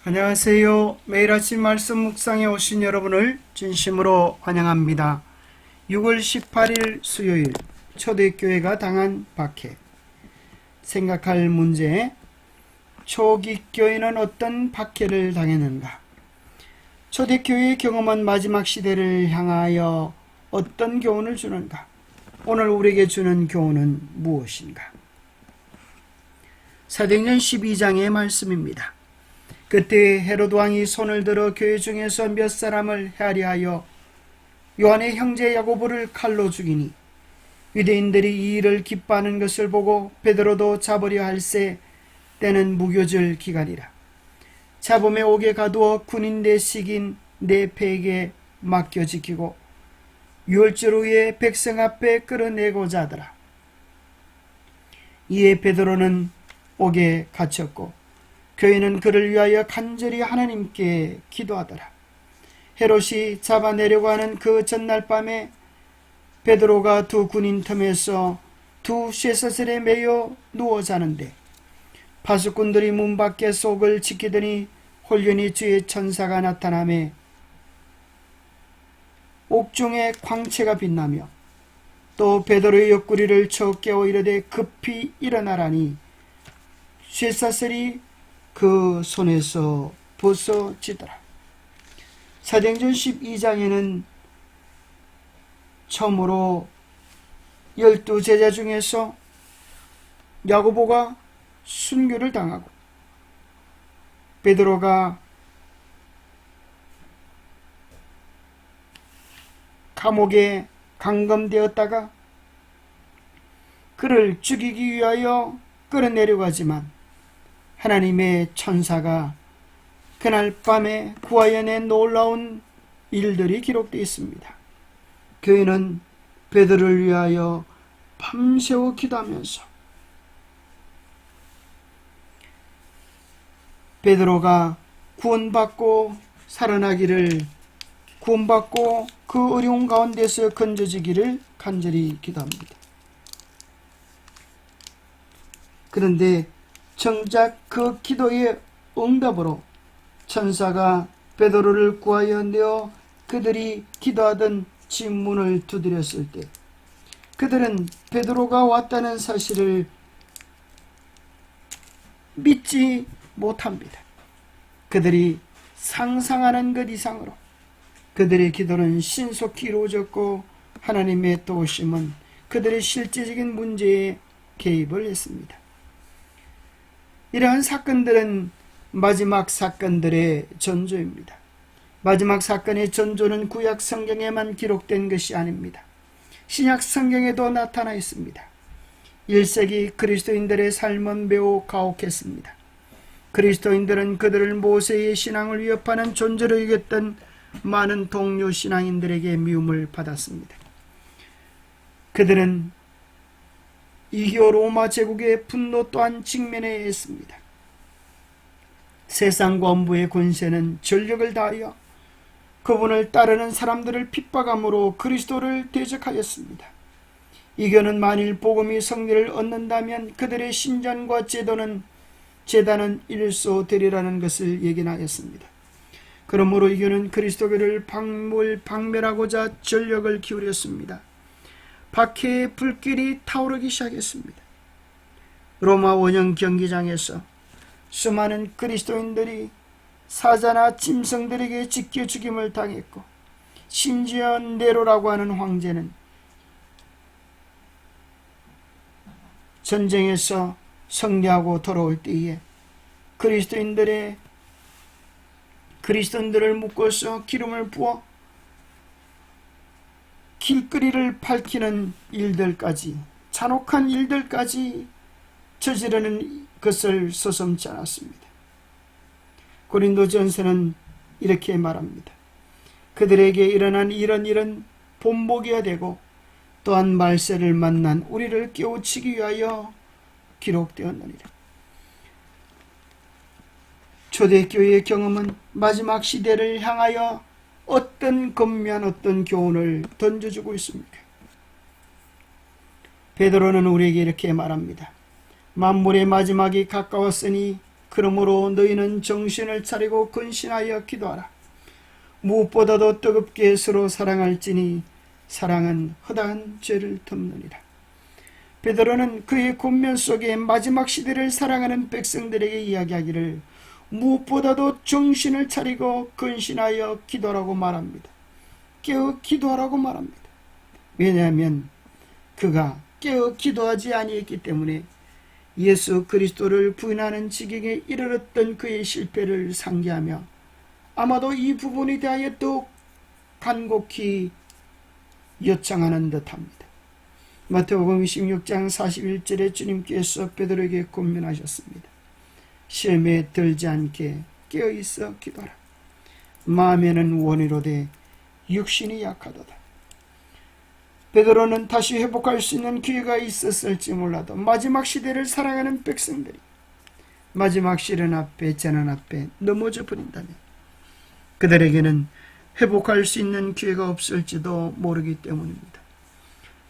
안녕하세요. 매일 아침 말씀 묵상에 오신 여러분을 진심으로 환영합니다. 6월 18일 수요일 초대교회가 당한 박해. 생각할 문제: 초기교회는 어떤 박해를 당했는가? 초대교회의 경험은 마지막 시대를 향하여 어떤 교훈을 주는가? 오늘 우리에게 주는 교훈은 무엇인가? 사도행전 12장의 말씀입니다. 그때 헤로드 왕이 손을 들어 교회 중에서 몇 사람을 헤아리하여 요한의 형제 야고보를 칼로 죽이니, 유대인들이 이 일을 기뻐하는 것을 보고 베드로도 잡으려 할세 때는 무교절 기간이라. 잡음에 옥에 가두어 군인대 식인 네 패에게 맡겨 지키고 유월절 후에 백성 앞에 끌어내고자 하더라. 이에 베드로는 옥에 갇혔고 교인은 그를 위하여 간절히 하나님께 기도하더라. 헤롯이 잡아내려고 하는 그 전날 밤에 베드로가 두 군인 틈에서 두 쇠사슬에 매여 누워 자는데, 파수꾼들이 문 밖에 속을 지키더니 홀연히 주의 천사가 나타나매 옥중에 광채가 빛나며 또 베드로의 옆구리를 쳐 깨워 이르되 급히 일어나라니 쇠사슬이 그 손에서 벗어지더라. 사도행전 12장에는 처음으로 12제자 중에서 야고보가 순교를 당하고 베드로가 감옥에 감금되었다가 그를 죽이기 위하여 끌어내려고 하지만 하나님의 천사가 그날 밤에 구하여 낸 놀라운 일들이 기록되어 있습니다. 교회는 베드로를 위하여 밤새워 기도하면서 베드로가 구원받고 살아나기를, 구원받고 그 어려운 가운데서 건져지기를 간절히 기도합니다. 그런데 정작 그 기도의 응답으로 천사가 베드로를 구하여 내어 그들이 기도하던 집 문을 두드렸을 때 그들은 베드로가 왔다는 사실을 믿지 못합니다. 그들이 상상하는 것 이상으로 그들의 기도는 신속히 이루어졌고 하나님의 도우심은 그들의 실제적인 문제에 개입을 했습니다. 이러한 사건들은 마지막 사건들의 전조입니다. 마지막 사건의 전조는 구약 성경에만 기록된 것이 아닙니다. 신약 성경에도 나타나 있습니다. 1세기 그리스도인들의 삶은 매우 가혹했습니다. 그리스도인들은 그들을 모세의 신앙을 위협하는 존재로 여겼던 많은 동료 신앙인들에게 미움을 받았습니다. 그들은 이교 로마 제국의 분노 또한 직면해야 했습니다. 세상과 원부의 권세는 전력을 다하여 그분을 따르는 사람들을 핍박함으로 그리스도를 대적하였습니다. 이교는 만일 복음이 승리를 얻는다면 그들의 신전과 제단은 일소되리라는 것을 예견하였습니다. 그러므로 이교는 그리스도교를 박멸하고자 전력을 기울였습니다. 박해의 불길이 타오르기 시작했습니다. 로마 원형 경기장에서 수많은 그리스도인들이 사자나 짐승들에게 찢겨 죽임을 당했고, 심지어 네로라고 하는 황제는 전쟁에서 승리하고 돌아올 때에 그리스도인들을 묶어서 기름을 부어 길거리를 밝히는 일들까지, 잔혹한 일들까지 저지르는 것을 서슴지 않았습니다. 고린도전서는 이렇게 말합니다. 그들에게 일어난 이런 일은 본보기가 되고 또한 말세를 만난 우리를 깨우치기 위하여 기록되었느니라. 초대교회의 경험은 마지막 시대를 향하여 어떤 건면한 어떤 교훈을 던져주고 있습니까? 베드로는 우리에게 이렇게 말합니다. 만물의 마지막이 가까웠으니 그러므로 너희는 정신을 차리고 근신하여 기도하라. 무엇보다도 뜨겁게 서로 사랑할지니 사랑은 허다한 죄를 덮느니라. 베드로는 그의 권면 속에 마지막 시대를 사랑하는 백성들에게 이야기하기를 무엇보다도 정신을 차리고 근신하여 기도하라고 말합니다. 깨어 기도하라고 말합니다. 왜냐하면 그가 깨어 기도하지 아니했기 때문에 예수 그리스도를 부인하는 지경에 이르렀던 그의 실패를 상기하며 아마도 이 부분에 대하여 또 간곡히 요청하는 듯합니다. 마태복음 26장 41절에 주님께서 베드로에게 권면하셨습니다. 시험에 들지 않게 깨어있어 기도하라. 마음에는 원이로되 육신이 약하도다. 베드로는 다시 회복할 수 있는 기회가 있었을지 몰라도 마지막 시대를 사랑하는 백성들이 마지막 시련 앞에 재난 앞에 넘어져 버린다면 그들에게는 회복할 수 있는 기회가 없을지도 모르기 때문입니다.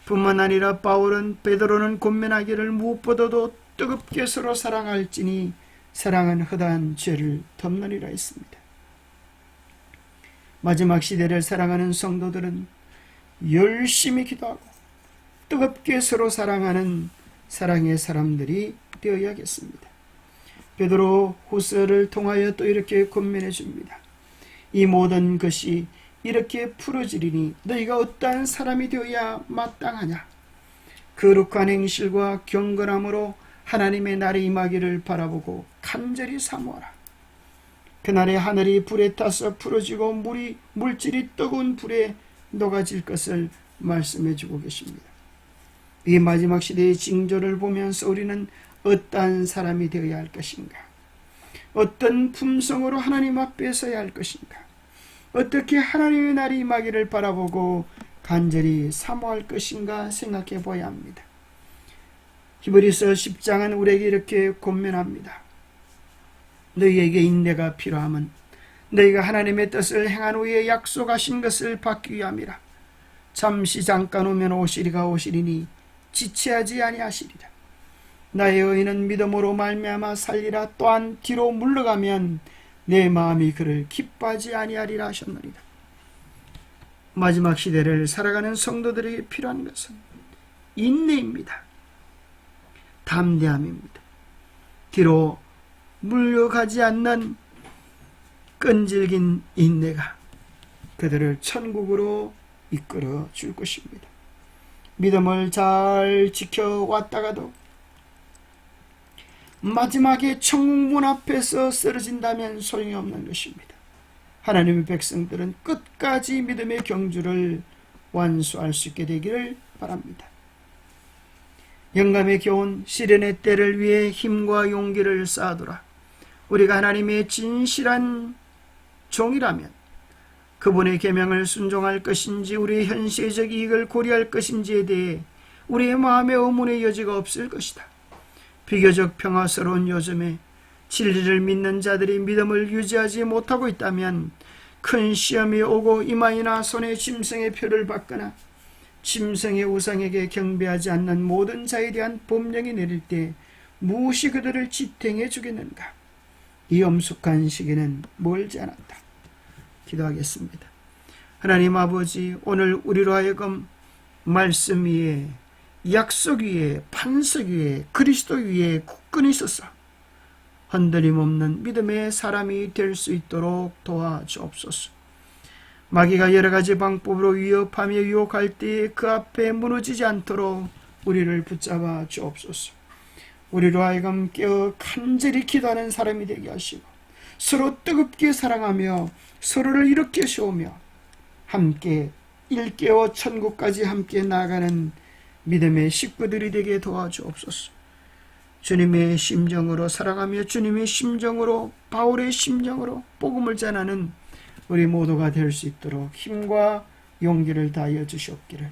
뿐만 아니라 바울은 베드로는 권면하기를 무엇보다도 뜨겁게 서로 사랑할지니 사랑은 허다한 죄를 덮느니라 했습니다. 마지막 시대를 사랑하는 성도들은 열심히 기도하고 뜨겁게 서로 사랑하는 사랑의 사람들이 되어야겠습니다. 베드로 후서를 통하여 또 이렇게 권면해 줍니다. 이 모든 것이 이렇게 풀어지리니 너희가 어떠한 사람이 되어야 마땅하냐. 거룩한 행실과 경건함으로 하나님의 날이 임하기를 바라보고 간절히 사모하라. 그날에 하늘이 불에 타서 풀어지고 물질이 뜨거운 불에 녹아질 것을 말씀해 주고 계십니다. 이 마지막 시대의 징조를 보면서 우리는 어떠한 사람이 되어야 할 것인가? 어떤 품성으로 하나님 앞에 서야 할 것인가? 어떻게 하나님의 날이 임하기를 바라보고 간절히 사모할 것인가 생각해 봐야 합니다. 히브리서 10장은 우리에게 이렇게 권면합니다. 너희에게 인내가 필요함은 너희가 하나님의 뜻을 행한 후에 약속하신 것을 받기 위함이라. 잠시 잠깐 오면 오시리가 오시리니 지체하지 아니하시리라. 나의 의인은 믿음으로 말미암아 살리라. 또한 뒤로 물러가면 내 마음이 그를 기뻐하지 아니하리라 하셨느니라. 마지막 시대를 살아가는 성도들에게 필요한 것은 인내입니다. 담대함입니다. 뒤로 물러가지 않는 끈질긴 인내가 그들을 천국으로 이끌어 줄 것입니다. 믿음을 잘 지켜왔다가도 마지막에 천국문 앞에서 쓰러진다면 소용이 없는 것입니다. 하나님의 백성들은 끝까지 믿음의 경주를 완수할 수 있게 되기를 바랍니다. 영감의 교훈, 시련의 때를 위해 힘과 용기를 쌓아두라. 우리가 하나님의 진실한 종이라면 그분의 계명을 순종할 것인지 우리의 현세적 이익을 고려할 것인지에 대해 우리의 마음에 의문의 여지가 없을 것이다. 비교적 평화스러운 요즘에 진리를 믿는 자들이 믿음을 유지하지 못하고 있다면 큰 시험이 오고 이마이나 손에 짐승의 표를 받거나 짐승의 우상에게 경배하지 않는 모든 자에 대한 법령이 내릴 때 무엇이 그들을 지탱해 주겠는가? 이 엄숙한 시기는 멀지 않았다. 기도하겠습니다. 하나님 아버지, 오늘 우리로 하여금 말씀 위에, 약속 위에, 반석 위에, 그리스도 위에 굳건히 서서 흔들림 없는 믿음의 사람이 될 수 있도록 도와주옵소서. 마귀가 여러 가지 방법으로 위협하며 유혹할 때에 그 앞에 무너지지 않도록 우리를 붙잡아 주옵소서. 우리로 하여금 깨어 간절히 기도하는 사람이 되게 하시고 서로 뜨겁게 사랑하며 서로를 일으켜 세우며 함께 일깨워 천국까지 함께 나아가는 믿음의 식구들이 되게 도와주옵소서. 주님의 심정으로 살아가며 주님의 심정으로, 바울의 심정으로 복음을 전하는 우리 모두가 될 수 있도록 힘과 용기를 다하여 주시옵기를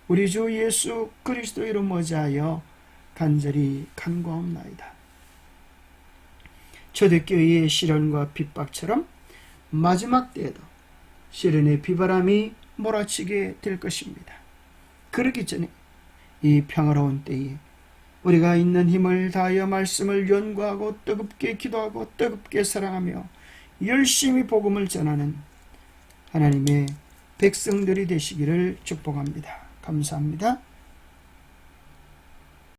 우리 주 예수 그리스도 이름 모자하여 간절히 간구하옵나이다. 초대교회의 시련과 핍박처럼 마지막 때에도 시련의 비바람이 몰아치게 될 것입니다. 그러기 전에 이 평화로운 때에 우리가 있는 힘을 다하여 말씀을 연구하고 뜨겁게 기도하고 뜨겁게 사랑하며 열심히 복음을 전하는 하나님의 백성들이 되시기를 축복합니다. 감사합니다.